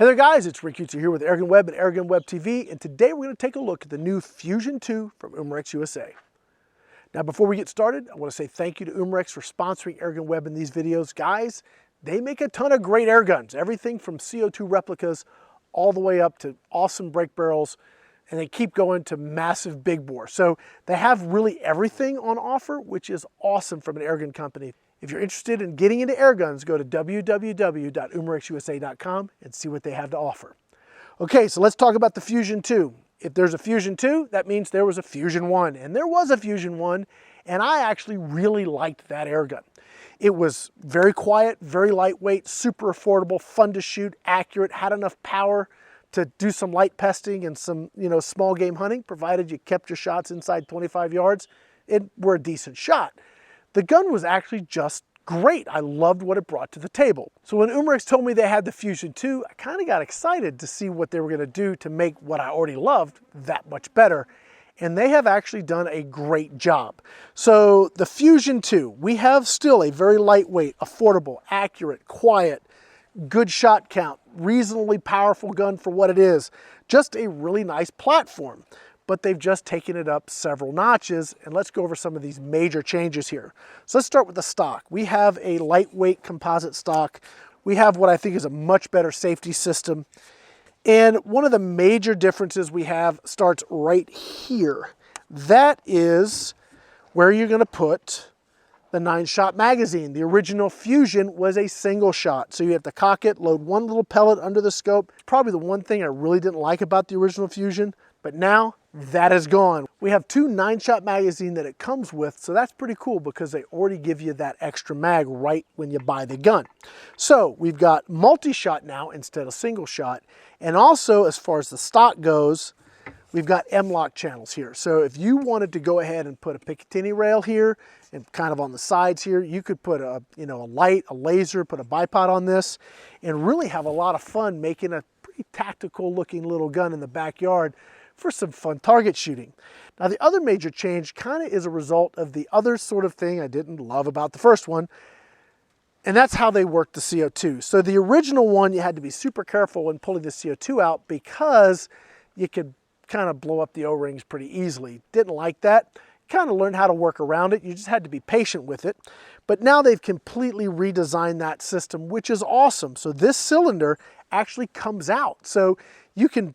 Hey there guys, it's Rick Utzer here with AirgunWeb and AirgunWeb TV, and today we're going to take a look at the new Fusion 2 from Umarex USA. Now before we get started, I want to say thank you to Umarex for sponsoring AirgunWeb in these videos. Guys, they make a ton of great air guns, everything from CO2 replicas all the way up to awesome brake barrels, and they keep going to massive big bore. So they have really everything on offer, which is awesome from an airgun company. If you're interested in getting into air guns, go to www.umarexusa.com and see what they have to offer. Okay, so let's talk about the Fusion 2. If there's a Fusion 2, that means there was a Fusion 1, and there was a Fusion 1, and I actually really liked that air gun. It was very quiet, very lightweight, super affordable, fun to shoot, accurate, had enough power to do some light pesting and some, small game hunting, provided you kept your shots inside 25 yards. It were a decent shot. The gun was actually just great. I loved what it brought to the table. So when Umarex told me they had the Fusion 2, I kind of got excited to see what they were going to do to make what I already loved that much better. And they have actually done a great job. So the Fusion 2, we have still a very lightweight, affordable, accurate, quiet, good shot count, reasonably powerful gun for what it is. Just a really nice platform. But they've just taken it up several notches, and let's go over some of these major changes here. So let's start with the stock. We have a lightweight composite stock. We have what I think is a much better safety system. And one of the major differences we have starts right here. That is where you're gonna put the 9-shot magazine. The original Fusion was a single shot. So you have to cock it, load one little pellet under the scope. Probably the one thing I really didn't like about the original Fusion, but now that is gone. We have 2 9-shot magazine that it comes with, so that's pretty cool because they already give you that extra mag right when you buy the gun. So we've got multi-shot now instead of single shot. And also, as far as the stock goes, we've got M-lock channels here. So if you wanted to go ahead and put a Picatinny rail here and kind of on the sides here, you could put a light, a laser, put a bipod on this, and really have a lot of fun making a pretty tactical looking little gun in the backyard for some fun target shooting. Now the other major change kind of is a result of the other sort of thing I didn't love about the first one, and that's how they worked the CO2. So the original one, you had to be super careful when pulling the CO2 out because you could kind of blow up the O-rings pretty easily. Didn't like that. Kind of learned how to work around it. You just had to be patient with it. But now they've completely redesigned that system, which is awesome. So this cylinder actually comes out. So you can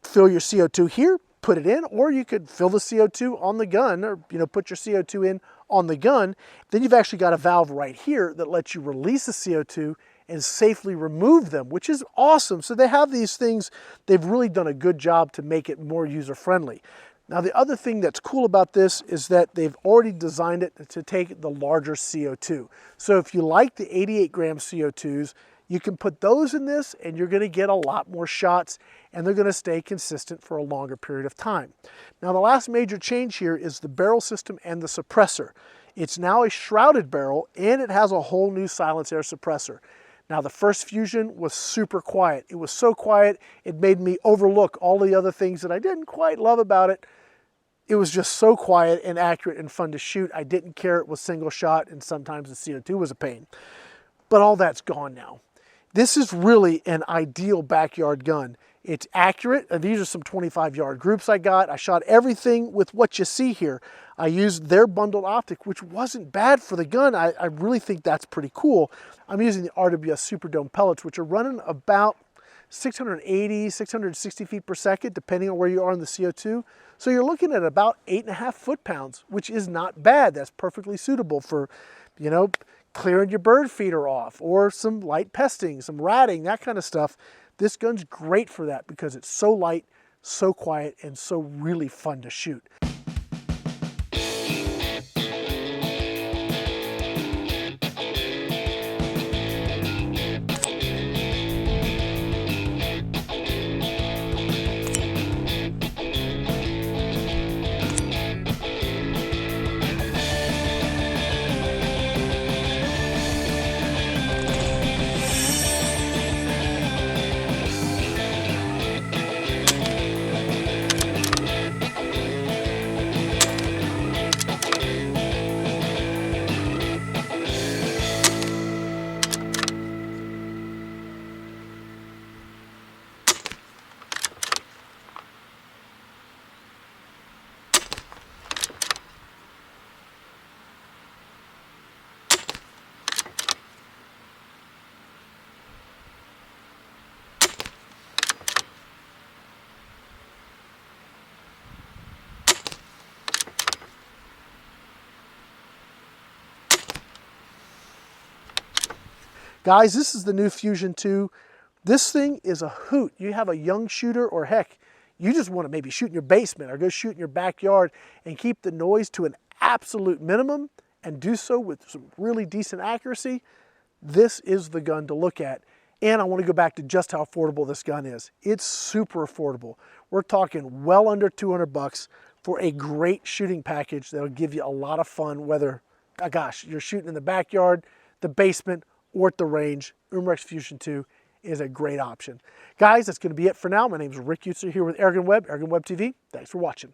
fill your CO2 here, put it in, or you could fill the CO2 on the gun, or put your CO2 in on the gun. Then you've actually got a valve right here that lets you release the CO2 and safely remove them, which is awesome. So they have these things, they've really done a good job to make it more user-friendly. Now the other thing that's cool about this is that they've already designed it to take the larger CO2. So if you like the 88 gram CO2s, you can put those in this and you're going to get a lot more shots, and they're going to stay consistent for a longer period of time. Now the last major change here is the barrel system and the suppressor. It's now a shrouded barrel and it has a whole new silence air suppressor. Now the first Fusion was super quiet. It was so quiet it made me overlook all the other things that I didn't quite love about it. It was just so quiet and accurate and fun to shoot. I didn't care it was single shot, and sometimes the CO2 was a pain. But all that's gone now. This is really an ideal backyard gun. It's accurate. These are some 25-yard groups I got. I shot everything with what you see here. I used their bundled optic, which wasn't bad for the gun. I really think that's pretty cool. I'm using the RWS Superdome pellets, which are running about 680, 660 feet per second, depending on where you are in the CO2. So you're looking at about 8.5 foot-pounds, which is not bad. That's perfectly suitable for, clearing your bird feeder off, or some light pesting, some ratting, that kind of stuff. This gun's great for that because it's so light, so quiet, and so really fun to shoot. Guys, this is the new Fusion 2. This thing is a hoot. You have a young shooter, or heck, you just want to maybe shoot in your basement or go shoot in your backyard and keep the noise to an absolute minimum and do so with some really decent accuracy. This is the gun to look at. And I want to go back to just how affordable this gun is. It's super affordable. We're talking well under 200 bucks for a great shooting package that'll give you a lot of fun, whether, gosh, you're shooting in the backyard, the basement, or at the range. Umarex Fusion 2 is a great option. Guys, that's going to be it for now. My name is Rick USA here with AirgunWeb, AirgunWeb TV. Thanks for watching.